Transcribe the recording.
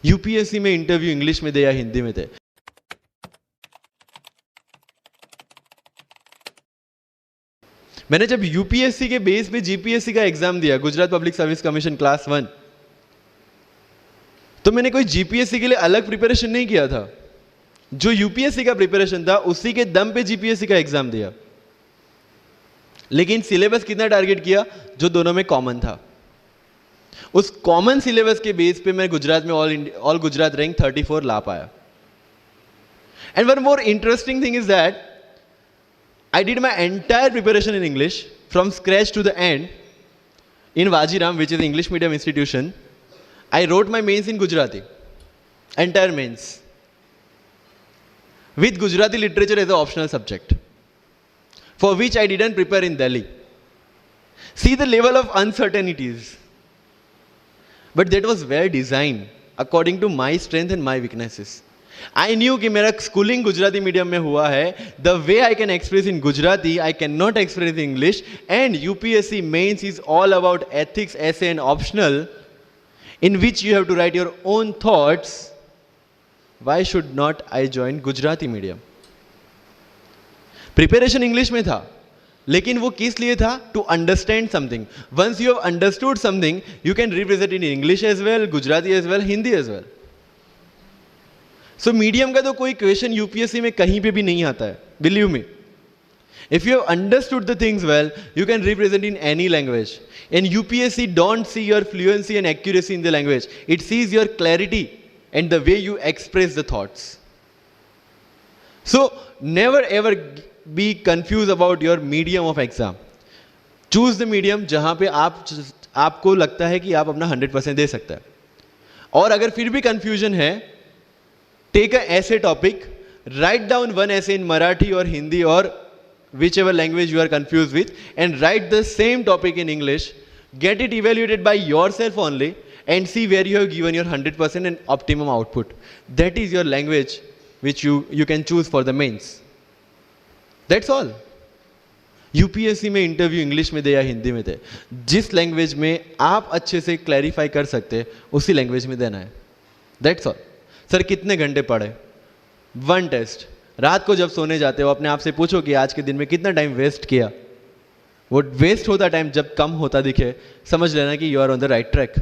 UPSC में interview English में थे या हिंदी में थे? मैंने जब यूपीएससी के बेस पे जीपीएससी का एग्जाम दिया, Gujarat public service commission class 1, तो मैंने कोई जीपीएससी के लिए अलग प्रिपरेशन नहीं किया था। जो यूपीएससी का प्रिपरेशन था उसी के दम पे जीपीएससी का एग्जाम दिया। लेकिन सिलेबस कितना टारगेट किया? जो दोनों में कॉमन था। उस कॉमन सिलेबस के बेस पे मैं गुजरात में ऑल गुजरात रैंक 34 ला पाया। And one more interesting thing is that I did my entire preparation in English from scratch to the end in Vajiram, which is English medium institution. I wrote my mains in Gujarati, entire mains, with Gujarati literature as an optional subject, for which I didn't prepare in Delhi. See the level of uncertainties. But that was well designed according to my strength and my weaknesses. I knew कि मेरा schooling Gujarati medium में हुआ है. The way I can express in Gujarati, I cannot express in English. And UPSC mains is all about ethics, essay and optional, in which you have to write your own thoughts. Why should not I join Gujarati medium? Preparation English में था, लेकिन वो किस लिए था? To understand something. Once you have understood something, you can represent in English as well, Gujarati as well, Hindi as well. So medium का तो कोई क्वेश्चन यूपीएससी में कहीं पे भी नहीं आता है, believe me. If you have understood the things well, you can represent in any language. And UPSC don't see your fluency and accuracy in the language. It sees your clarity and the way you express the thoughts. So never ever be confused about your medium of exam. Choose the medium जहाँ पे आपको लगता है कि आप अपना 100% दे सकता है. और अगर फिर भी confusion है, take a essay topic, write down one essay in Marathi or Hindi or whichever language you are confused with, and write the same topic in English. Get it evaluated by yourself only and see where you have given your 100% and optimum output. That is your language which you can choose for the mains. That's all. UPSC में interview English में थे या हिंदी में थे, जिस language में आप अच्छे से क्लैरिफाई कर सकते उसी लैंग्वेज में देना है. That's all. सर कितने घंटे पढ़े? 1 टेस्ट. रात को जब सोने जाते हो अपने आप से पूछो कि आज के दिन में कितना टाइम वेस्ट किया. वो वेस्ट होता टाइम जब कम होता दिखे, समझ लेना कि you are on the right track.